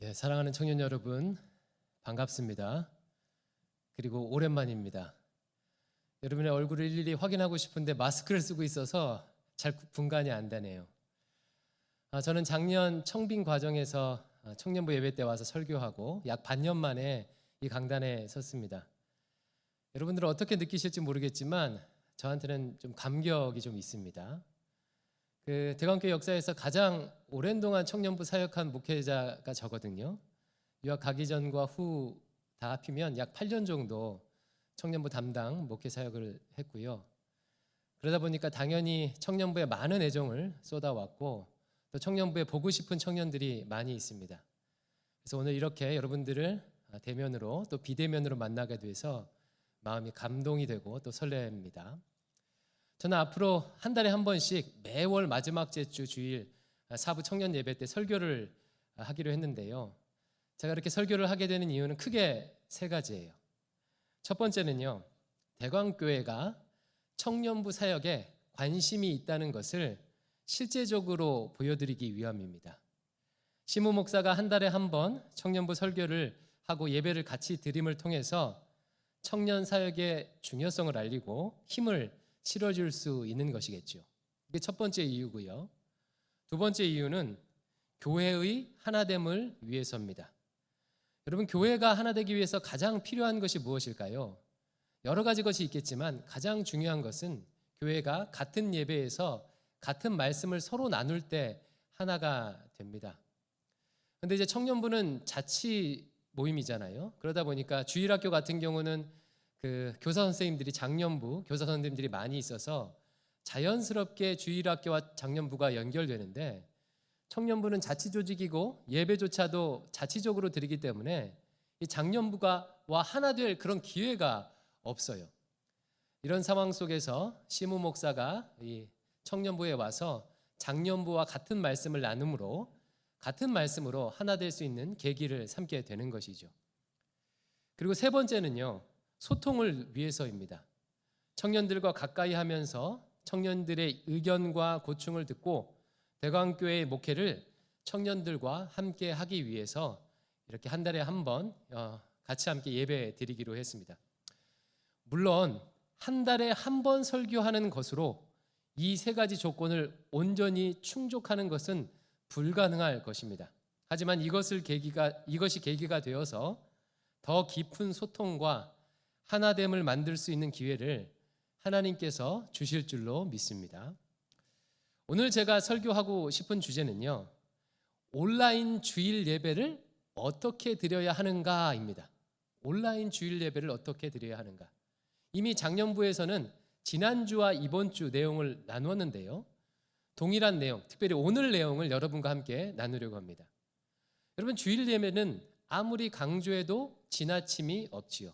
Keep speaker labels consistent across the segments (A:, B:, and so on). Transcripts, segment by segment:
A: 네, 사랑하는 청년 여러분, 반갑습니다. 그리고 오랜만입니다. 여러분의 얼굴을 일일이 확인하고 싶은데 마스크를 쓰고 있어서 잘 분간이 안 되네요. 저는 작년 청빙 과정에서 청년부 예배 때 와서 설교하고 약 반년 만에 이 강단에 섰습니다. 여러분들은 어떻게 느끼실지 모르겠지만 저한테는 좀 감격이 좀 있습니다. 대광교회 역사에서 가장 오랜 동안 청년부 사역한 목회자가 저거든요. 유학 가기 전과 후 다 합치면 약 8년 정도 청년부 담당 목회 사역을 했고요. 그러다 보니까 당연히 청년부에 많은 애정을 쏟아왔고 또 청년부에 보고 싶은 청년들이 많이 있습니다. 그래서 오늘 이렇게 여러분들을 대면으로 또 비대면으로 만나게 돼서 마음이 감동이 되고 또 설렙니다. 저는 앞으로 한 달에 한 번씩 매월 마지막 주 주일 사부 청년 예배 때 설교를 하기로 했는데요. 제가 이렇게 설교를 하게 되는 이유는 크게 세 가지예요. 첫 번째는요, 대광교회가 청년부 사역에 관심이 있다는 것을 실제적으로 보여드리기 위함입니다. 시무 목사가 한 달에 한 번 청년부 설교를 하고 예배를 같이 드림을 통해서 청년 사역의 중요성을 알리고 힘을 실어줄 수 있는 것이겠죠. 이게 첫 번째 이유고요. 두 번째 이유는 교회의 하나됨을 위해서입니다. 여러분, 교회가 하나 되기 위해서 가장 필요한 것이 무엇일까요? 여러 가지 것이 있겠지만 가장 중요한 것은 교회가 같은 예배에서 같은 말씀을 서로 나눌 때 하나가 됩니다. 그런데 이제 청년부는 자치 모임이잖아요. 그러다 보니까 주일학교 같은 경우는 교사 선생님들이 작년부 교사 선생님들이 많이 있어서 자연스럽게 주일학교와 작년부가 연결되는데 청년부는 자치 조직이고 예배조차도 자치적으로 드리기 때문에 이 작년부와 하나 될 그런 기회가 없어요. 이런 상황 속에서 시무 목사가 이 청년부에 와서 작년부와 같은 말씀을 나눔으로 같은 말씀으로 하나 될 수 있는 계기를 삼게 되는 것이죠. 그리고 세 번째는요, 소통을 위해서입니다. 청년들과 가까이 하면서 청년들의 의견과 고충을 듣고 대광교회의 목회를 청년들과 함께 하기 위해서 이렇게 한 달에 한 번 같이 함께 예배 드리기로 했습니다. 물론 한 달에 한 번 설교하는 것으로 이 세 가지 조건을 온전히 충족하는 것은 불가능할 것입니다. 하지만 이것이 계기가 되어서 더 깊은 소통과 하나됨을 만들 수 있는 기회를 하나님께서 주실 줄로 믿습니다. 오늘 제가 설교하고 싶은 주제는요, 온라인 주일 예배를 어떻게 드려야 하는가입니다. 온라인 주일 예배를 어떻게 드려야 하는가. 이미 작년부에서는 지난주와 이번 주 내용을 나누었는데요, 동일한 내용, 특별히 오늘 내용을 여러분과 함께 나누려고 합니다. 여러분, 주일 예배는 아무리 강조해도 지나침이 없지요.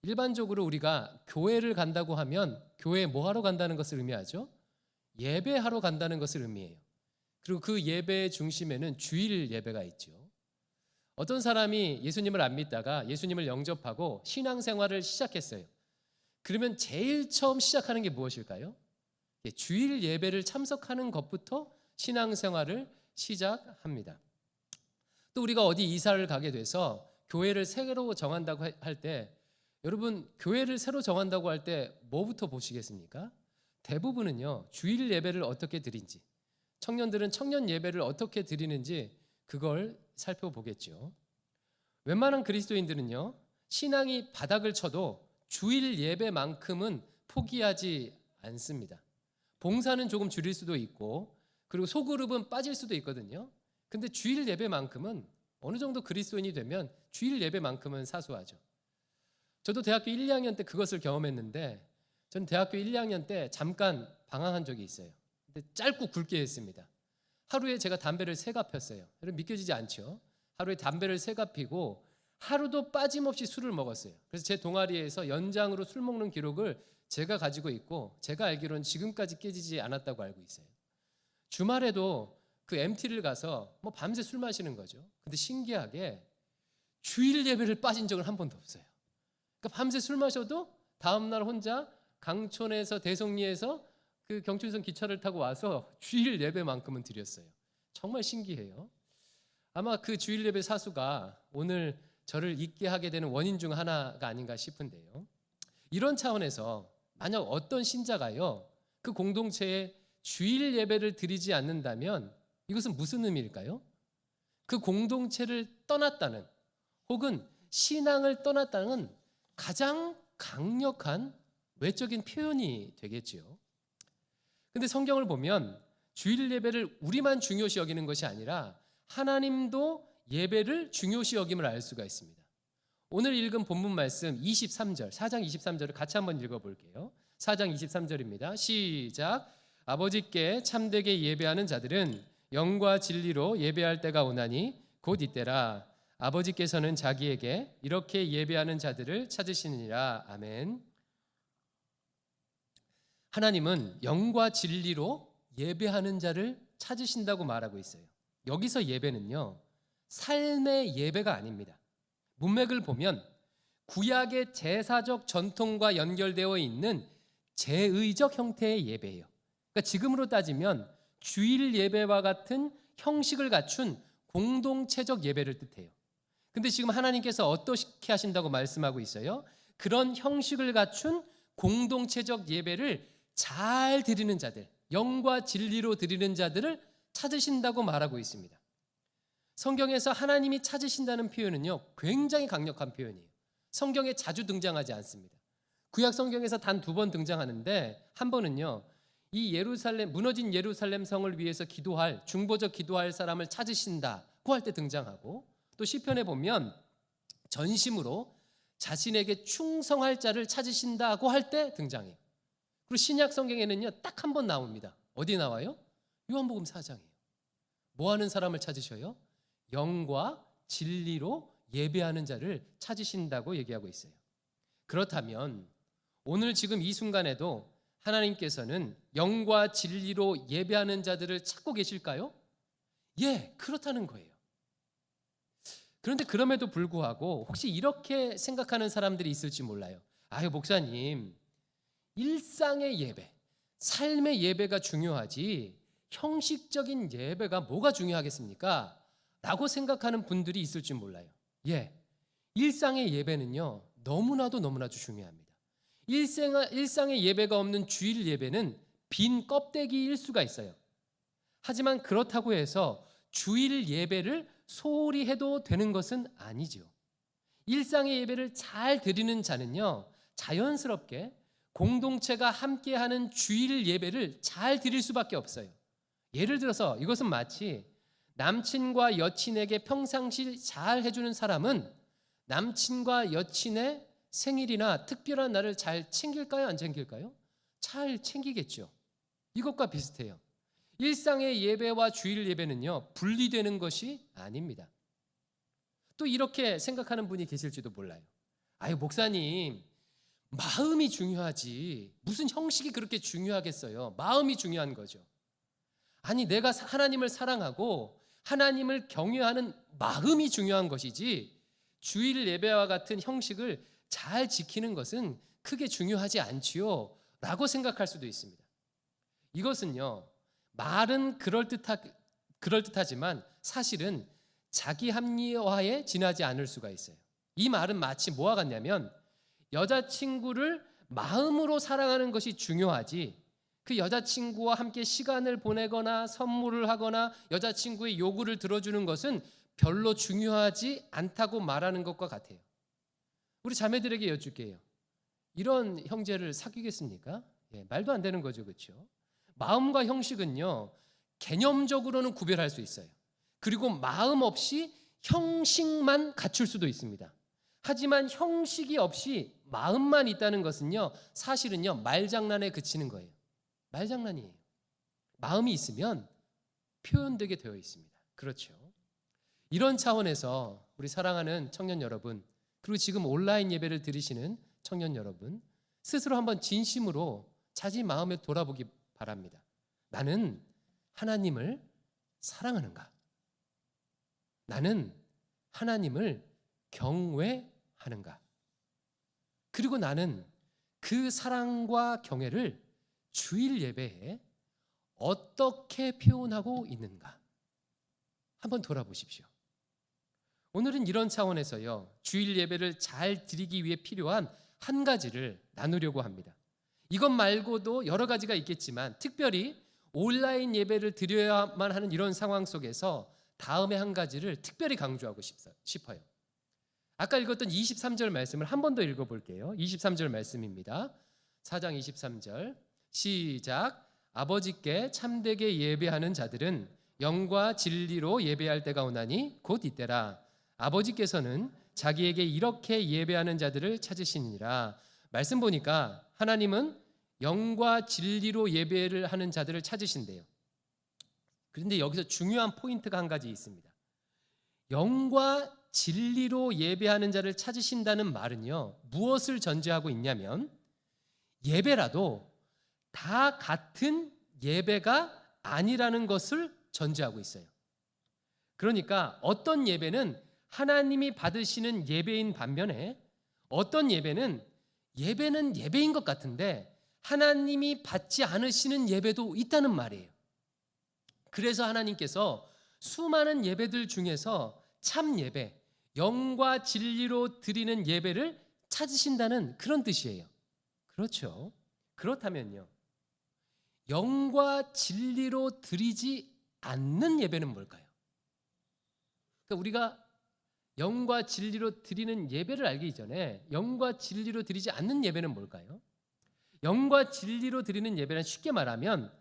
A: 일반적으로 우리가 교회를 간다고 하면 교회에 뭐 하러 간다는 것을 의미하죠? 예배하러 간다는 것을 의미해요. 그리고 그 예배의 중심에는 주일 예배가 있죠. 어떤 사람이 예수님을 안 믿다가 예수님을 영접하고 신앙생활을 시작했어요. 그러면 제일 처음 시작하는 게 무엇일까요? 주일 예배를 참석하는 것부터 신앙생활을 시작합니다. 또 우리가 어디 이사를 가게 돼서 교회를 새로 정한다고 할 때, 여러분, 교회를 새로 정한다고 할 때 뭐부터 보시겠습니까? 대부분은요, 주일 예배를 어떻게 드린지, 청년들은 청년 예배를 어떻게 드리는지 그걸 살펴보겠죠. 웬만한 그리스도인들은요, 신앙이 바닥을 쳐도 주일 예배만큼은 포기하지 않습니다. 봉사는 조금 줄일 수도 있고, 그리고 소그룹은 빠질 수도 있거든요. 근데 주일 예배만큼은 어느 정도 그리스도인이 되면 주일 예배만큼은 사수하죠. 저도 대학교 1, 2학년 때 그것을 경험했는데, 저는 대학교 1, 2학년 때 잠깐 방황한 적이 있어요. 근데 짧고 굵게 했습니다. 하루에 제가 담배를 3갑 폈어요. 여러분, 믿겨지지 않죠? 하루에 담배를 3갑 피고 하루도 빠짐없이 술을 먹었어요. 그래서 제 동아리에서 연장으로 술 먹는 기록을 제가 가지고 있고, 제가 알기로는 지금까지 깨지지 않았다고 알고 있어요. 주말에도 그 MT를 가서 밤새 술 마시는 거죠. 근데 신기하게 주일 예배를 빠진 적은 한 번도 없어요. 그러니까 밤새 술 마셔도 다음날 혼자 강촌에서 대성리에서 그 경춘선 기차를 타고 와서 주일 예배만큼은 드렸어요. 정말 신기해요. 아마 그 주일 예배 사수가 오늘 저를 잊게 하게 되는 원인 중 하나가 아닌가 싶은데요. 이런 차원에서 만약 어떤 신자가요, 그 공동체에 주일 예배를 드리지 않는다면 이것은 무슨 의미일까요? 그 공동체를 떠났다는, 혹은 신앙을 떠났다는 가장 강력한 외적인 표현이 되겠지요. 근데 성경을 보면 주일 예배를 우리만 중요시 여기는 것이 아니라 하나님도 예배를 중요시 여김을 알 수가 있습니다. 오늘 읽은 본문 말씀 23절, 4장 23절을 같이 한번 읽어볼게요. 4장 23절입니다. 시작. 아버지께 참되게 예배하는 자들은 영과 진리로 예배할 때가 오나니 곧 이때라. 아버지께서는 자기에게 이렇게 예배하는 자들을 찾으시느니라. 아멘. 하나님은 영과 진리로 예배하는 자를 찾으신다고 말하고 있어요. 여기서 예배는요, 삶의 예배가 아닙니다. 문맥을 보면 구약의 제사적 전통과 연결되어 있는 제의적 형태의 예배예요. 그러니까 지금으로 따지면 주일 예배와 같은 형식을 갖춘 공동체적 예배를 뜻해요. 근데 지금 하나님께서 어떻게 하신다고 말씀하고 있어요? 그런 형식을 갖춘 공동체적 예배를 잘 드리는 자들, 영과 진리로 드리는 자들을 찾으신다고 말하고 있습니다. 성경에서 하나님이 찾으신다는 표현은요, 굉장히 강력한 표현이에요. 성경에 자주 등장하지 않습니다. 구약 성경에서 단 2번 등장하는데, 한 번은요, 이 예루살렘, 무너진 예루살렘 성을 위해서 기도할, 중보적 기도할 사람을 찾으신다고 할 때 등장하고, 또 시편에 보면 전심으로 자신에게 충성할 자를 찾으신다고 할 때 등장해요. 그리고 신약 성경에는요, 딱 한 번 나옵니다. 어디 나와요? 요한복음 4장이에요. 뭐 하는 사람을 찾으셔요? 영과 진리로 예배하는 자를 찾으신다고 얘기하고 있어요. 그렇다면 오늘 지금 이 순간에도 하나님께서는 영과 진리로 예배하는 자들을 찾고 계실까요? 예, 그렇다는 거예요. 그런데 그럼에도 불구하고 혹시 이렇게 생각하는 사람들이 있을지 몰라요. 아유, 목사님, 일상의 예배, 삶의 예배가 중요하지 형식적인 예배가 뭐가 중요하겠습니까? 라고 생각하는 분들이 있을지 몰라요. 예, 일상의 예배는요, 너무나도 중요합니다. 일상의 예배가 없는 주일 예배는 빈 껍데기일 수가 있어요. 하지만 그렇다고 해서 주일 예배를 소홀히 해도 되는 것은 아니죠. 일상의 예배를 잘 드리는 자는요, 자연스럽게 공동체가 함께하는 주일 예배를 잘 드릴 수밖에 없어요. 예를 들어서 이것은 마치 남친과 여친에게 평상시 잘 해주는 사람은 남친과 여친의 생일이나 특별한 날을 잘 챙길까요? 안 챙길까요? 잘 챙기겠죠. 이것과 비슷해요. 일상의 예배와 주일 예배는요, 분리되는 것이 아닙니다. 또 이렇게 생각하는 분이 계실지도 몰라요. 아유, 목사님, 마음이 중요하지 무슨 형식이 그렇게 중요하겠어요? 마음이 중요한 거죠. 아니, 내가 하나님을 사랑하고 하나님을 경외하는 마음이 중요한 것이지 주일 예배와 같은 형식을 잘 지키는 것은 크게 중요하지 않지요 라고 생각할 수도 있습니다. 이것은요, 말은 그럴듯하지만 사실은 자기 합리화에 지나지 않을 수가 있어요. 이 말은 마치 뭐와 같냐면 여자친구를 마음으로 사랑하는 것이 중요하지 그 여자친구와 함께 시간을 보내거나 선물을 하거나 여자친구의 요구를 들어주는 것은 별로 중요하지 않다고 말하는 것과 같아요. 우리 자매들에게 여쭐게요. 이런 형제를 사귀겠습니까? 예, 말도 안 되는 거죠, 그렇죠? 마음과 형식은요, 개념적으로는 구별할 수 있어요. 그리고 마음 없이 형식만 갖출 수도 있습니다. 하지만 형식이 없이 마음만 있다는 것은요, 사실은요, 말장난에 그치는 거예요. 말장난이에요. 마음이 있으면 표현되게 되어 있습니다. 그렇죠? 이런 차원에서 우리 사랑하는 청년 여러분, 그리고 지금 온라인 예배를 드리시는 청년 여러분, 스스로 한번 진심으로 자기 마음에 돌아보기 바랍니다. 나는 하나님을 사랑하는가? 나는 하나님을 경외하는가? 그리고 나는 그 사랑과 경외를 주일 예배에 어떻게 표현하고 있는가? 한번 돌아보십시오. 오늘은 이런 차원에서요, 주일 예배를 잘 드리기 위해 필요한 한 가지를 나누려고 합니다. 이것 말고도 여러 가지가 있겠지만 특별히 온라인 예배를 드려야만 하는 이런 상황 속에서 다음에 한 가지를 특별히 강조하고 싶어요. 아까 읽었던 23절 말씀을 한 번 더 읽어볼게요. 23절 말씀입니다. 4장 23절 시작. 아버지께 참되게 예배하는 자들은 영과 진리로 예배할 때가 오나니 곧 이때라. 아버지께서는 자기에게 이렇게 예배하는 자들을 찾으시니라. 말씀 보니까 하나님은 영과 진리로 예배를 하는 자들을 찾으신대요. 그런데 여기서 중요한 포인트가 한 가지 있습니다. 영과 진리로 예배하는 자를 찾으신다는 말은요, 무엇을 전제하고 있냐면 예배라도 다 같은 예배가 아니라는 것을 전제하고 있어요. 그러니까 어떤 예배는 하나님이 받으시는 예배인 반면에 어떤 예배는 예배인 것 같은데 하나님이 받지 않으시는 예배도 있다는 말이에요. 그래서 하나님께서 수많은 예배들 중에서 참 예배, 영과 진리로 드리는 예배를 찾으신다는 그런 뜻이에요. 그렇죠. 그렇다면요, 영과 진리로 드리지 않는 예배는 뭘까요? 그러니까 우리가 영과 진리로 드리는 예배를 알기 전에 영과 진리로 드리지 않는 예배는 뭘까요? 영과 진리로 드리는 예배는 쉽게 말하면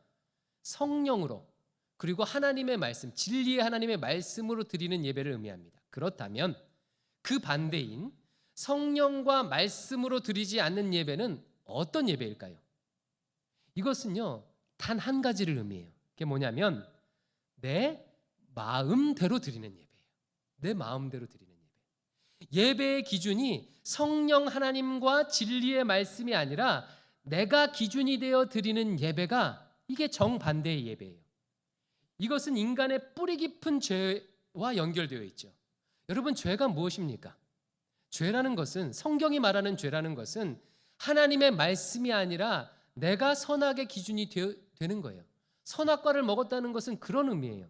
A: 성령으로 그리고 하나님의 말씀, 진리의 하나님의 말씀으로 드리는 예배를 의미합니다. 그렇다면 그 반대인 성령과 말씀으로 드리지 않는 예배는 어떤 예배일까요? 이것은요, 단 한 가지를 의미해요. 그게 뭐냐면 내 마음대로 드리는 예배예요. 내 마음대로 드리는 예배. 예배의 기준이 성령 하나님과 진리의 말씀이 아니라 내가 기준이 되어 드리는 예배가 이게 정반대의 예배예요. 이것은 인간의 뿌리 깊은 죄와 연결되어 있죠. 여러분, 죄가 무엇입니까? 죄라는 것은, 성경이 말하는 죄라는 것은 하나님의 말씀이 아니라 내가 선악의 기준이 되는 거예요. 선악과를 먹었다는 것은 그런 의미예요.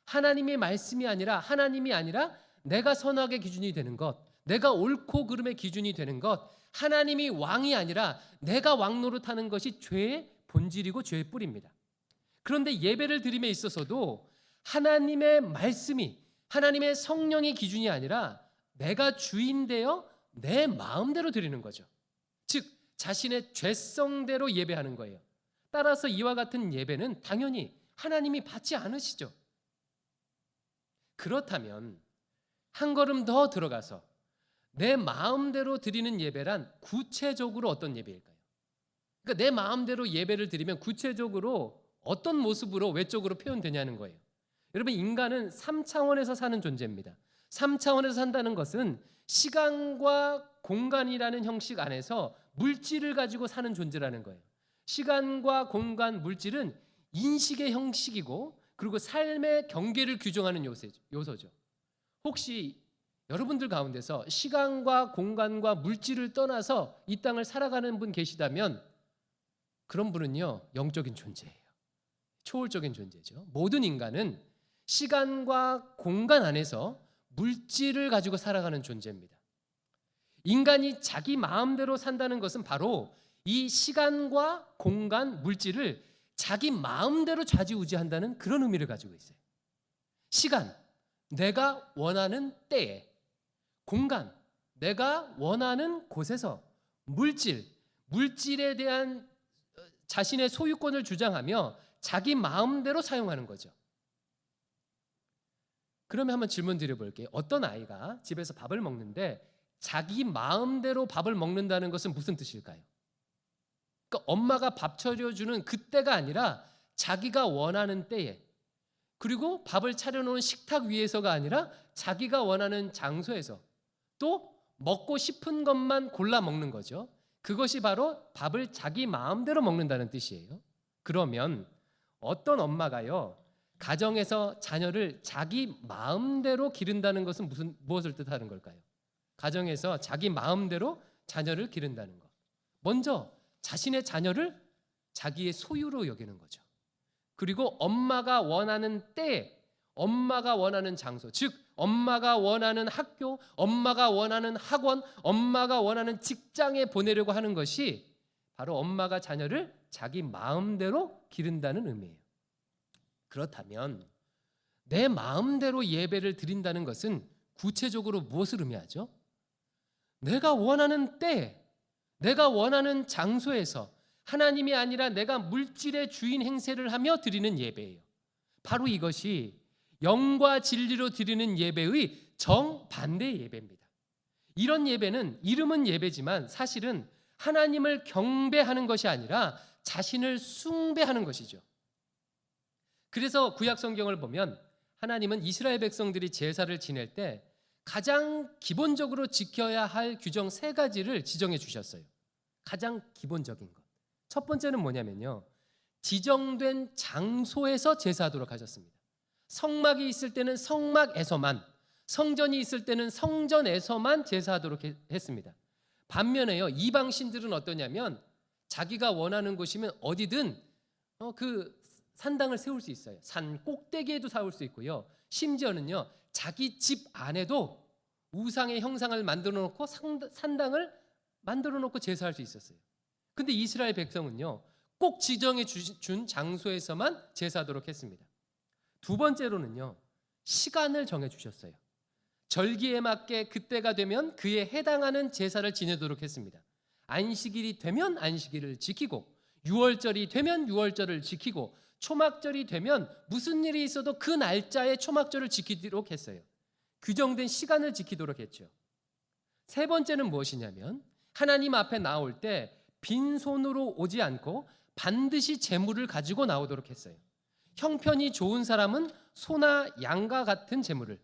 A: 하나님의 말씀이 아니라, 하나님이 아니라 내가 선악의 기준이 되는 것, 내가 옳고 그름의 기준이 되는 것, 하나님이 왕이 아니라 내가 왕 노릇하는 것이 죄의 본질이고 죄의 뿌리입니다. 그런데 예배를 드림에 있어서도 하나님의 말씀이, 하나님의 성령의 기준이 아니라 내가 주인 되어 내 마음대로 드리는 거죠. 즉 자신의 죄성대로 예배하는 거예요. 따라서 이와 같은 예배는 당연히 하나님이 받지 않으시죠. 그렇다면 한 걸음 더 들어가서 내 마음대로 드리는 예배란 구체적으로 어떤 예배일까요? 그러니까 내 마음대로 예배를 드리면 구체적으로 어떤 모습으로 외적으로 표현되냐는 거예요. 여러분, 인간은 3차원에서 사는 존재입니다. 3차원에서 산다는 것은 시간과 공간이라는 형식 안에서 물질을 가지고 사는 존재라는 거예요. 시간과 공간, 물질은 인식의 형식이고 그리고 삶의 경계를 규정하는 요소죠. 혹시 여러분들 가운데서 시간과 공간과 물질을 떠나서 이 땅을 살아가는 분 계시다면 그런 분은요, 영적인 존재예요. 초월적인 존재죠. 모든 인간은 시간과 공간 안에서 물질을 가지고 살아가는 존재입니다. 인간이 자기 마음대로 산다는 것은 바로 이 시간과 공간, 물질을 자기 마음대로 좌지우지한다는 그런 의미를 가지고 있어요. 시간, 내가 원하는 때에, 공간, 내가 원하는 곳에서, 물질에 대한 자신의 소유권을 주장하며 자기 마음대로 사용하는 거죠. 그러면 한번 질문 드려볼게요. 어떤 아이가 집에서 밥을 먹는데 자기 마음대로 밥을 먹는다는 것은 무슨 뜻일까요? 그러니까 엄마가 밥 차려주는 그때가 아니라 자기가 원하는 때에, 그리고 밥을 차려놓은 식탁 위에서가 아니라 자기가 원하는 장소에서, 또 먹고 싶은 것만 골라 먹는 거죠. 그것이 바로 밥을 자기 마음대로 먹는다는 뜻이에요. 그러면 어떤 엄마가요, 가정에서 자녀를 자기 마음대로 기른다는 것은 무엇을 뜻하는 걸까요? 가정에서 자기 마음대로 자녀를 기른다는 것. 먼저 자신의 자녀를 자기의 소유로 여기는 거죠. 그리고 엄마가 원하는 때, 엄마가 원하는 장소, 즉 엄마가 원하는 학교, 엄마가 원하는 학원, 엄마가 원하는 직장에 보내려고 하는 것이 바로 엄마가 자녀를 자기 마음대로 기른다는 의미예요. 그렇다면 내 마음대로 예배를 드린다는 것은 구체적으로 무엇을 의미하죠? 내가 원하는 때, 내가 원하는 장소에서 하나님이 아니라 내가 물질의 주인 행세를 하며 드리는 예배예요. 바로 이것이 영과 진리로 드리는 예배의 정반대의 예배입니다. 이런 예배는 이름은 예배지만 사실은 하나님을 경배하는 것이 아니라 자신을 숭배하는 것이죠. 그래서 구약 성경을 보면 하나님은 이스라엘 백성들이 제사를 지낼 때 가장 기본적으로 지켜야 할 규정 3가지를 지정해 주셨어요. 가장 기본적인 것. 첫 번째는 뭐냐면요, 지정된 장소에서 제사하도록 하셨습니다. 성막이 있을 때는 성막에서만, 성전이 있을 때는 성전에서만 제사하도록 했습니다. 반면에요, 이방 신들은 어떠냐면 자기가 원하는 곳이면 어디든 그 산당을 세울 수 있어요. 산 꼭대기에도 세울 수 있고요. 심지어는요, 자기 집 안에도 우상의 형상을 만들어 놓고 산당을 만들어 놓고 제사할 수 있었어요. 근데 이스라엘 백성은요, 꼭 지정해 준 장소에서만 제사하도록 했습니다. 두 번째로는요, 시간을 정해 주셨어요. 절기에 맞게 그때가 되면 그에 해당하는 제사를 지내도록 했습니다. 안식일이 되면 안식일을 지키고, 유월절이 되면 유월절을 지키고, 초막절이 되면 무슨 일이 있어도 그 날짜에 초막절을 지키도록 했어요. 규정된 시간을 지키도록 했죠. 세 번째는 무엇이냐면 하나님 앞에 나올 때 빈손으로 오지 않고 반드시 제물을 가지고 나오도록 했어요. 형편이 좋은 사람은 소나 양과 같은 제물을,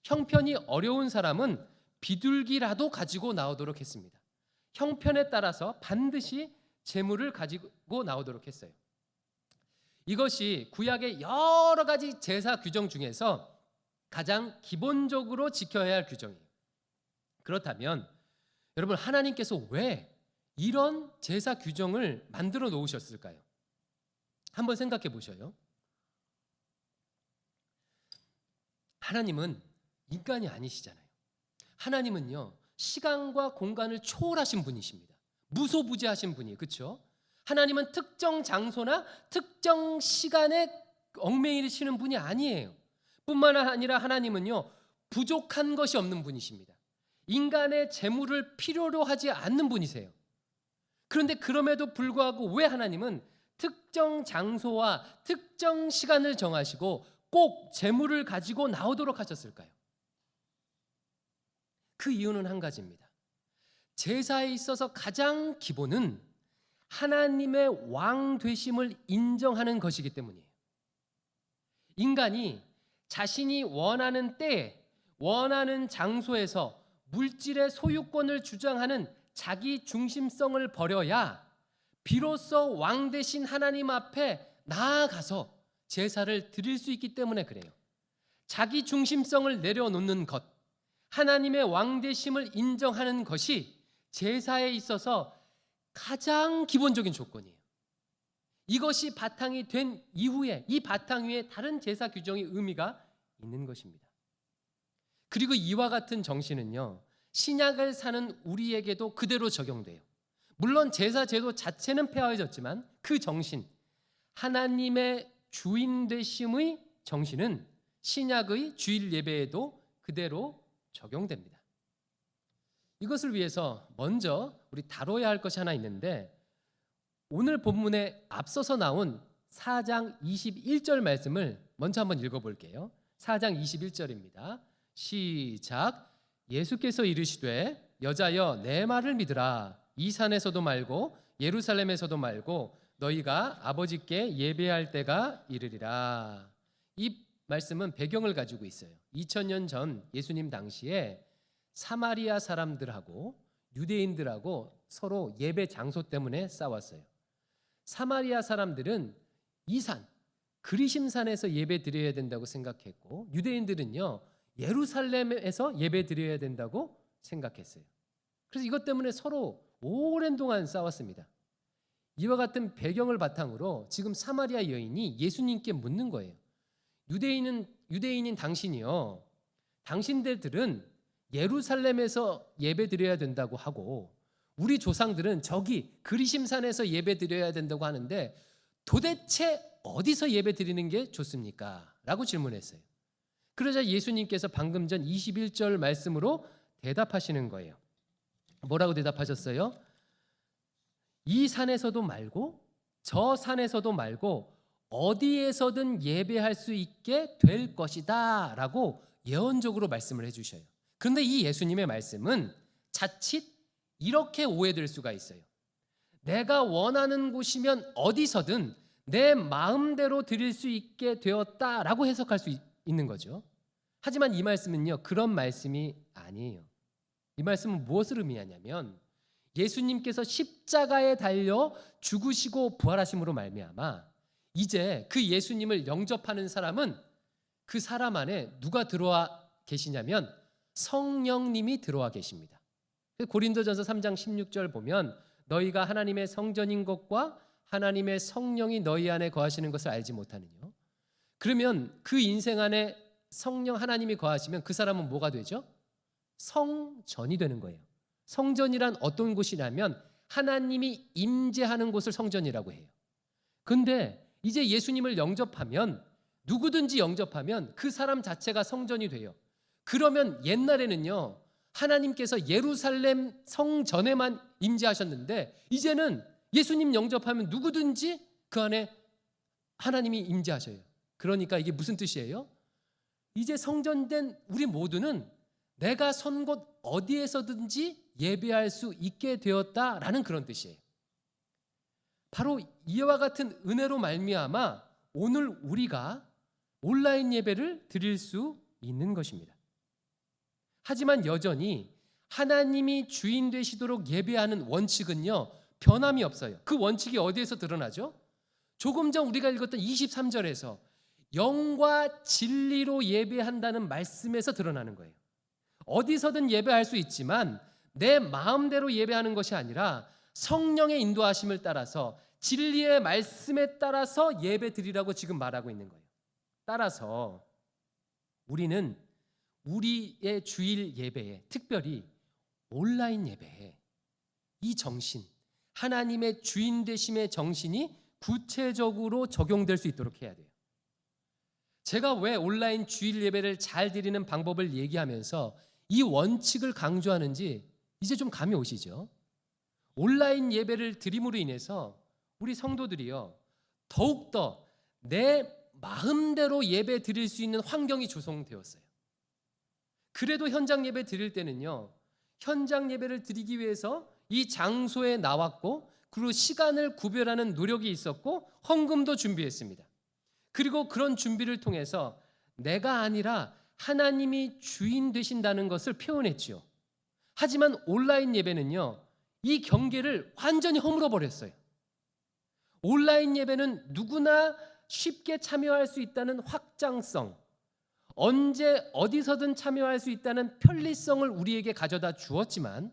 A: 형편이 어려운 사람은 비둘기라도 가지고 나오도록 했습니다. 형편에 따라서 반드시 제물을 가지고 나오도록 했어요. 이것이 구약의 여러 가지 제사 규정 중에서 가장 기본적으로 지켜야 할 규정이에요. 그렇다면 여러분, 하나님께서 왜 이런 제사 규정을 만들어 놓으셨을까요? 한번 생각해 보셔요. 하나님은 인간이 아니시잖아요. 하나님은요, 시간과 공간을 초월하신 분이십니다. 무소부재하신 분이에요. 그렇죠? 하나님은 특정 장소나 특정 시간에 얽매이시는 분이 아니에요. 뿐만 아니라 하나님은요, 부족한 것이 없는 분이십니다. 인간의 재물을 필요로 하지 않는 분이세요. 그런데 그럼에도 불구하고 왜 하나님은 특정 장소와 특정 시간을 정하시고 꼭 재물을 가지고 나오도록 하셨을까요? 그 이유는 한 가지입니다. 제사에 있어서 가장 기본은 하나님의 왕 되심을 인정하는 것이기 때문이에요. 인간이 자신이 원하는 때에 원하는 장소에서 물질의 소유권을 주장하는 자기 중심성을 버려야 비로소 왕 되신 하나님 앞에 나아가서 제사를 드릴 수 있기 때문에 그래요. 자기 중심성을 내려놓는 것, 하나님의 왕 되심을 인정하는 것이 제사에 있어서 가장 기본적인 조건이에요. 이것이 바탕이 된 이후에 이 바탕 위에 다른 제사 규정의 의미가 있는 것입니다. 그리고 이와 같은 정신은요, 신약을 사는 우리에게도 그대로 적용돼요. 물론 제사 제도 자체는 폐허해졌지만 그 정신, 하나님의 주인 되심의 정신은 신약의 주일 예배에도 그대로 적용됩니다. 이것을 위해서 먼저 우리 다뤄야 할 것이 하나 있는데, 오늘 본문에 앞서서 나온 4장 21절 말씀을 먼저 한번 읽어볼게요. 4장 21절입니다. 시작. 예수께서 이르시되 여자여 내 말을 믿으라. 이 산에서도 말고 예루살렘에서도 말고 너희가 아버지께 예배할 때가 이르리라. 이 말씀은 배경을 가지고 있어요. 2000년 전 예수님 당시에 사마리아 사람들하고 유대인들하고 서로 예배 장소 때문에 싸웠어요. 사마리아 사람들은 이 산, 그리심산에서 예배 드려야 된다고 생각했고, 유대인들은요, 예루살렘에서 예배 드려야 된다고 생각했어요. 그래서 이것 때문에 서로 오랜 동안 싸웠습니다. 이와 같은 배경을 바탕으로 지금 사마리아 여인이 예수님께 묻는 거예요. 유대인인 당신이요, 당신들은 예루살렘에서 예배 드려야 된다고 하고 우리 조상들은 저기 그리심산에서 예배 드려야 된다고 하는데 도대체 어디서 예배 드리는 게 좋습니까? 라고 질문했어요. 그러자 예수님께서 방금 전 21절 말씀으로 대답하시는 거예요. 뭐라고 대답하셨어요? 이 산에서도 말고 저 산에서도 말고 어디에서든 예배할 수 있게 될 것이다 라고 예언적으로 말씀을 해주셔요. 그런데 이 예수님의 말씀은 자칫 이렇게 오해될 수가 있어요. 내가 원하는 곳이면 어디서든 내 마음대로 드릴 수 있게 되었다라고 해석할 수 있는 거죠. 하지만 이 말씀은요, 그런 말씀이 아니에요. 이 말씀은 무엇을 의미하냐면 예수님께서 십자가에 달려 죽으시고 부활하심으로 말미암아 이제 그 예수님을 영접하는 사람은 그 사람 안에 누가 들어와 계시냐면 성령님이 들어와 계십니다. 고린도전서 3장 16절 보면 너희가 하나님의 성전인 것과 하나님의 성령이 너희 안에 거하시는 것을 알지 못하느뇨. 그러면 그 인생 안에 성령 하나님이 거하시면 그 사람은 뭐가 되죠? 성전이 되는 거예요. 성전이란 어떤 곳이냐면 하나님이 임재하는 곳을 성전이라고 해요. 근데 이제 예수님을 영접하면 누구든지 영접하면 그 사람 자체가 성전이 돼요. 그러면 옛날에는요, 하나님께서 예루살렘 성전에만 임재하셨는데 이제는 예수님 영접하면 누구든지 그 안에 하나님이 임재하셔요. 그러니까 이게 무슨 뜻이에요? 이제 성전된 우리 모두는 내가 선 곳 어디에서든지 예배할 수 있게 되었다라는 그런 뜻이에요. 바로 이와 같은 은혜로 말미암아 오늘 우리가 온라인 예배를 드릴 수 있는 것입니다. 하지만 여전히 하나님이 주인 되시도록 예배하는 원칙은요, 변함이 없어요. 그 원칙이 어디에서 드러나죠? 조금 전 우리가 읽었던 23절에서 영과 진리로 예배한다는 말씀에서 드러나는 거예요. 어디서든 예배할 수 있지만 내 마음대로 예배하는 것이 아니라 성령의 인도하심을 따라서 진리의 말씀에 따라서 예배 드리라고 지금 말하고 있는 거예요. 따라서 우리는 우리의 주일 예배에, 특별히 온라인 예배에 이 정신, 하나님의 주인 되심의 정신이 구체적으로 적용될 수 있도록 해야 돼요. 제가 왜 온라인 주일 예배를 잘 드리는 방법을 얘기하면서 이 원칙을 강조하는지 이제 좀 감이 오시죠? 온라인 예배를 드림으로 인해서 우리 성도들이요, 더욱더 내 마음대로 예배 드릴 수 있는 환경이 조성되었어요. 그래도 현장 예배 드릴 때는요, 현장 예배를 드리기 위해서 이 장소에 나왔고 그리고 시간을 구별하는 노력이 있었고 헌금도 준비했습니다. 그리고 그런 준비를 통해서 내가 아니라 하나님이 주인 되신다는 것을 표현했죠. 하지만 온라인 예배는요, 이 경계를 완전히 허물어 버렸어요. 온라인 예배는 누구나 쉽게 참여할 수 있다는 확장성, 언제 어디서든 참여할 수 있다는 편리성을 우리에게 가져다 주었지만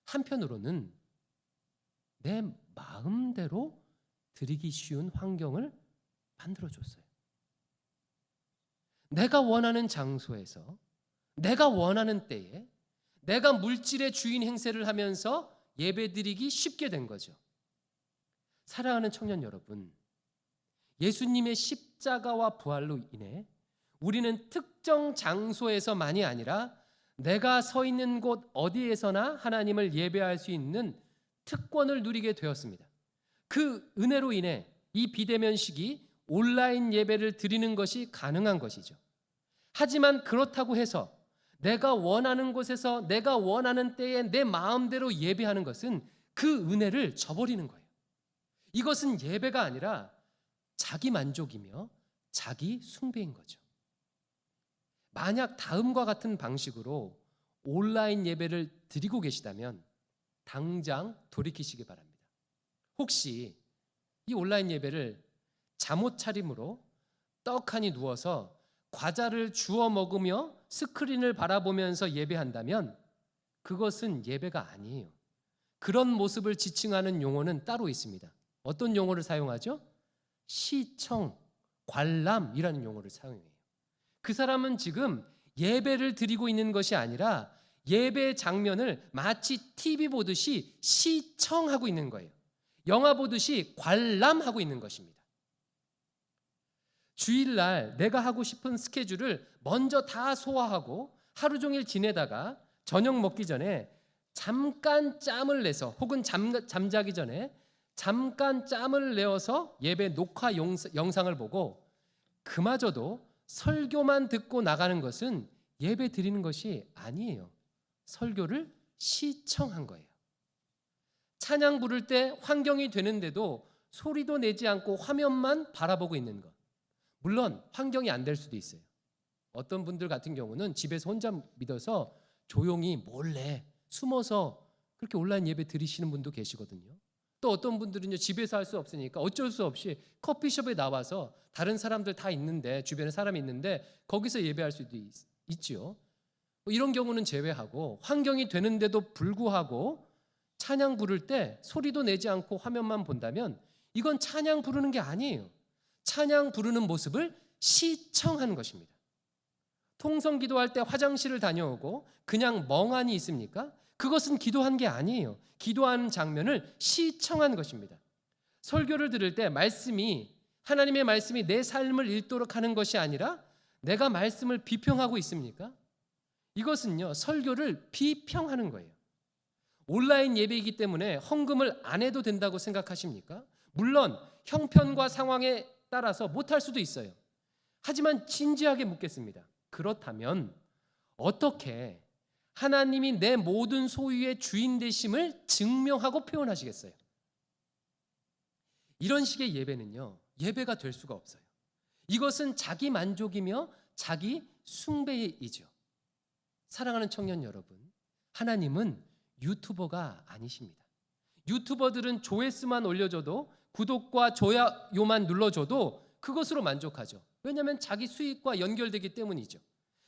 A: 한편으로는 내 마음대로 드리기 쉬운 환경을 만들어줬어요. 내가 원하는 장소에서 내가 원하는 때에 내가 물질의 주인 행세를 하면서 예배드리기 쉽게 된 거죠. 사랑하는 청년 여러분, 예수님의 십자가와 부활로 인해 우리는 특정 장소에서만이 아니라 내가 서 있는 곳 어디에서나 하나님을 예배할 수 있는 특권을 누리게 되었습니다. 그 은혜로 인해 이 비대면 시기 온라인 예배를 드리는 것이 가능한 것이죠. 하지만 그렇다고 해서 내가 원하는 곳에서 내가 원하는 때에 내 마음대로 예배하는 것은 그 은혜를 저버리는 거예요. 이것은 예배가 아니라 자기 만족이며 자기 숭배인 거죠. 만약 다음과 같은 방식으로 온라인 예배를 드리고 계시다면 당장 돌이키시기 바랍니다. 혹시 이 온라인 예배를 잠옷 차림으로 떡하니 누워서 과자를 주워 먹으며 스크린을 바라보면서 예배한다면 그것은 예배가 아니에요. 그런 모습을 지칭하는 용어는 따로 있습니다. 어떤 용어를 사용하죠? 시청, 관람이라는 용어를 사용해요. 그 사람은 지금 예배를 드리고 있는 것이 아니라 예배 장면을 마치 TV 보듯이 시청하고 있는 거예요. 영화 보듯이 관람하고 있는 것입니다. 주일날 내가 하고 싶은 스케줄을 먼저 다 소화하고 하루 종일 지내다가 저녁 먹기 전에 잠깐 짬을 내서 혹은 잠자기 전에 잠깐 짬을 내어서 예배 녹화 영상을 보고 그마저도 설교만 듣고 나가는 것은 예배 드리는 것이 아니에요. 설교를 시청한 거예요. 찬양 부를 때 환경이 되는데도 소리도 내지 않고 화면만 바라보고 있는 것. 물론 환경이 안 될 수도 있어요. 어떤 분들 같은 경우는 집에서 혼자 믿어서 조용히 몰래 숨어서 그렇게 온라인 예배 드리시는 분도 계시거든요. 또 어떤 분들은요, 집에서 할 수 없으니까 어쩔 수 없이 커피숍에 나와서 다른 사람들 다 있는데, 주변에 사람이 있는데 거기서 예배할 수도 있지요. 이런 경우는 제외하고 환경이 되는데도 불구하고 찬양 부를 때 소리도 내지 않고 화면만 본다면 이건 찬양 부르는 게 아니에요. 찬양 부르는 모습을 시청하는 것입니다. 통성 기도할 때 화장실을 다녀오고 그냥 멍하니 있습니까? 그것은 기도한 게 아니에요. 기도하는 장면을 시청한 것입니다. 설교를 들을 때 하나님의 말씀이 내 삶을 읽도록 하는 것이 아니라 내가 말씀을 비평하고 있습니까? 이것은요, 설교를 비평하는 거예요. 온라인 예배이기 때문에 헌금을 안 해도 된다고 생각하십니까? 물론 형편과 상황에 따라서 못할 수도 있어요. 하지만 진지하게 묻겠습니다. 그렇다면 어떻게 하나님이 내 모든 소유의 주인 되심을 증명하고 표현하시겠어요? 이런 식의 예배는요, 예배가 될 수가 없어요. 이것은 자기 만족이며 자기 숭배이죠. 사랑하는 청년 여러분, 하나님은 유튜버가 아니십니다. 유튜버들은 조회수만 올려줘도, 구독과 좋아요만 눌러줘도 그것으로 만족하죠. 왜냐하면 자기 수익과 연결되기 때문이죠.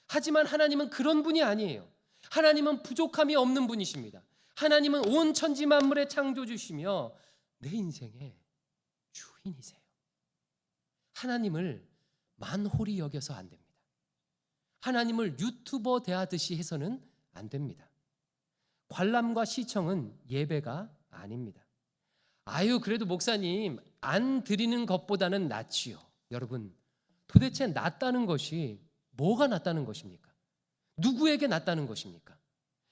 A: 하지만 하나님은 그런 분이 아니에요. 하나님은 부족함이 없는 분이십니다. 하나님은 온 천지 만물의 창조주시며 내 인생의 주인이세요. 하나님을 만홀히 여겨서 안 됩니다. 하나님을 유튜버 대하듯이 해서는 안 됩니다. 관람과 시청은 예배가 아닙니다. 그래도 목사님, 안 드리는 것보다는 낫지요. 여러분, 도대체 낫다는 것이 뭐가 낫다는 것입니까? 누구에게 낫다는 것입니까?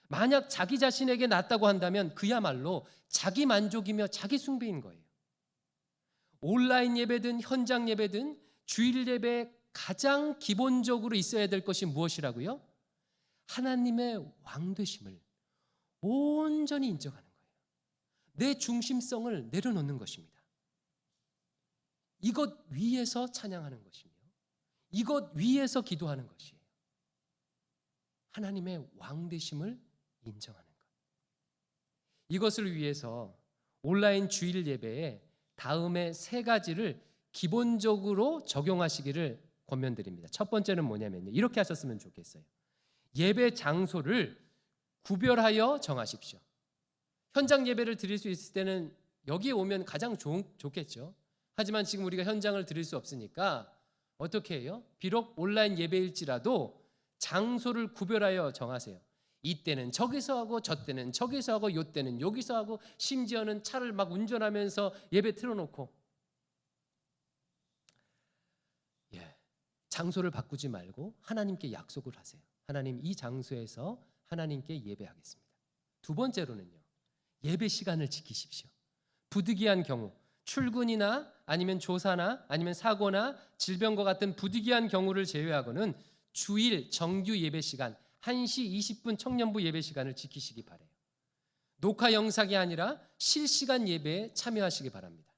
A: 만약 자기 자신에게 낫다고 한다면 그야말로 자기 만족이며 자기 숭배인 거예요. 온라인 예배든 현장 예배든 주일 예배에 가장 기본적으로 있어야 될 것이 무엇이라고요? 하나님의 왕되심을 온전히 인정하는 거예요. 내 중심성을 내려놓는 것입니다. 이것 위에서 찬양하는 것이며 이것 위에서 기도하는 것이에요. 하나님의 왕되심을 인정하는 것. 이것을 위해서 온라인 주일 예배에 다음에 3가지를 기본적으로 적용하시기를 권면드립니다. 첫 번째는 뭐냐면요, 이렇게 하셨으면 좋겠어요. 예배 장소를 구별하여 정하십시오. 현장 예배를 드릴 수 있을 때는 여기에 오면 가장 좋겠죠. 하지만 지금 우리가 현장을 드릴 수 없으니까 어떻게 해요? 비록 온라인 예배일지라도 장소를 구별하여 정하세요. 이때는 저기서 하고 저때는 저기서 하고 요때는 여기서 하고 심지어는 차를 막 운전하면서 예배 틀어놓고 장소를 바꾸지 말고 하나님께 약속을 하세요. 하나님, 이 장소에서 하나님께 예배하겠습니다. 두 번째로는요, 예배 시간을 지키십시오. 부득이한 경우, 출근이나 아니면 조사나 아니면 사고나 질병과 같은 부득이한 경우를 제외하고는 주일 정규 예배 시간 1시 20분 청년부 예배 시간을 지키시기 바라요. 녹화 영상이 아니라 실시간 예배에 참여하시기 바랍니다.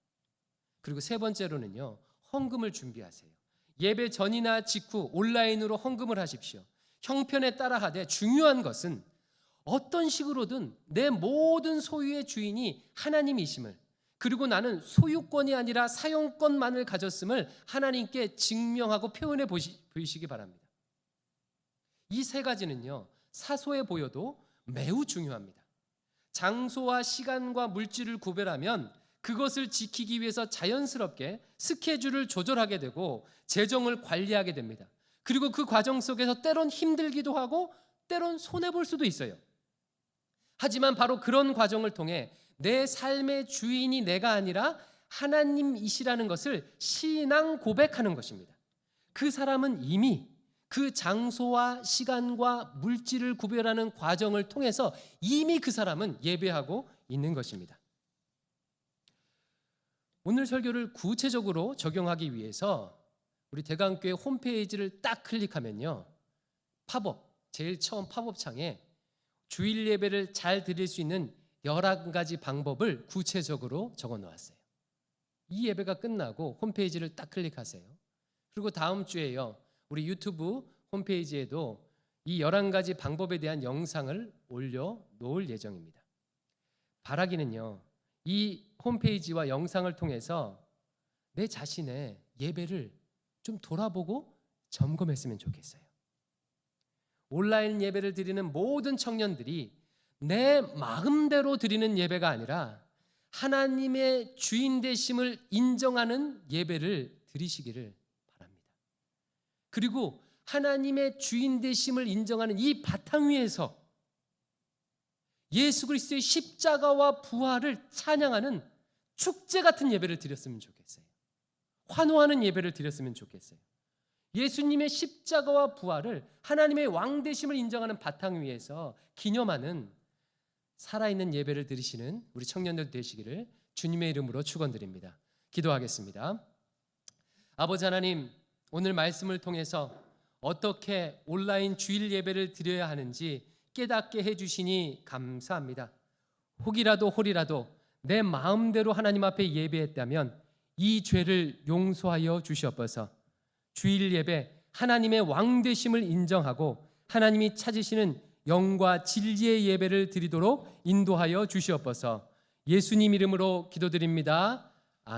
A: 그리고 세 번째로는요, 헌금을 준비하세요. 예배 전이나 직후 온라인으로 헌금을 하십시오. 형편에 따라 하되 중요한 것은 어떤 식으로든 내 모든 소유의 주인이 하나님이심을, 그리고 나는 소유권이 아니라 사용권만을 가졌음을 하나님께 증명하고 표현해 보이시기 바랍니다. 이 3가지는요, 사소해 보여도 매우 중요합니다. 장소와 시간과 물질을 구별하면 그것을 지키기 위해서 자연스럽게 스케줄을 조절하게 되고 재정을 관리하게 됩니다. 그리고 그 과정 속에서 때론 힘들기도 하고 때론 손해볼 수도 있어요. 하지만 바로 그런 과정을 통해 내 삶의 주인이 내가 아니라 하나님이시라는 것을 신앙 고백하는 것입니다. 그 사람은 이미 그 장소와 시간과 물질을 구별하는 과정을 통해서 이미 그 사람은 예배하고 있는 것입니다. 오늘 설교를 구체적으로 적용하기 위해서 우리 대강교회 홈페이지를 딱 클릭하면요, 팝업, 제일 처음 팝업 창에 주일 예배를 잘 드릴 수 있는 11가지 방법을 구체적으로 적어 놓았어요. 이 예배가 끝나고 홈페이지를 딱 클릭하세요. 그리고 다음 주에요, 우리 유튜브 홈페이지에도 이 11가지 방법에 대한 영상을 올려 놓을 예정입니다. 바라기는요, 이 홈페이지와 영상을 통해서 내 자신의 예배를 좀 돌아보고 점검했으면 좋겠어요. 온라인 예배를 드리는 모든 청년들이 내 마음대로 드리는 예배가 아니라 하나님의 주인 되심을 인정하는 예배를 드리시기를 바랍니다. 그리고 하나님의 주인 되심을 인정하는 이 바탕 위에서 예수 그리스도의 십자가와 부활을 찬양하는 축제 같은 예배를 드렸으면 좋겠어요. 환호하는 예배를 드렸으면 좋겠어요. 예수님의 십자가와 부활을 하나님의 왕 되심을 인정하는 바탕 위에서 기념하는 살아있는 예배를 드리시는 우리 청년들 되시기를 주님의 이름으로 축원드립니다. 기도하겠습니다. 아버지 하나님, 오늘 말씀을 통해서 어떻게 온라인 주일 예배를 드려야 하는지 깨닫게 해주시니 감사합니다. 혹이라도 홀이라도 내 마음대로 하나님 앞에 예배했다면 이 죄를 용서하여 주시옵소서. 주일 예배 하나님의 왕 되심을 인정하고 하나님이 찾으시는 영과 진리의 예배를 드리도록 인도하여 주시옵소서. 예수님 이름으로 기도드립니다.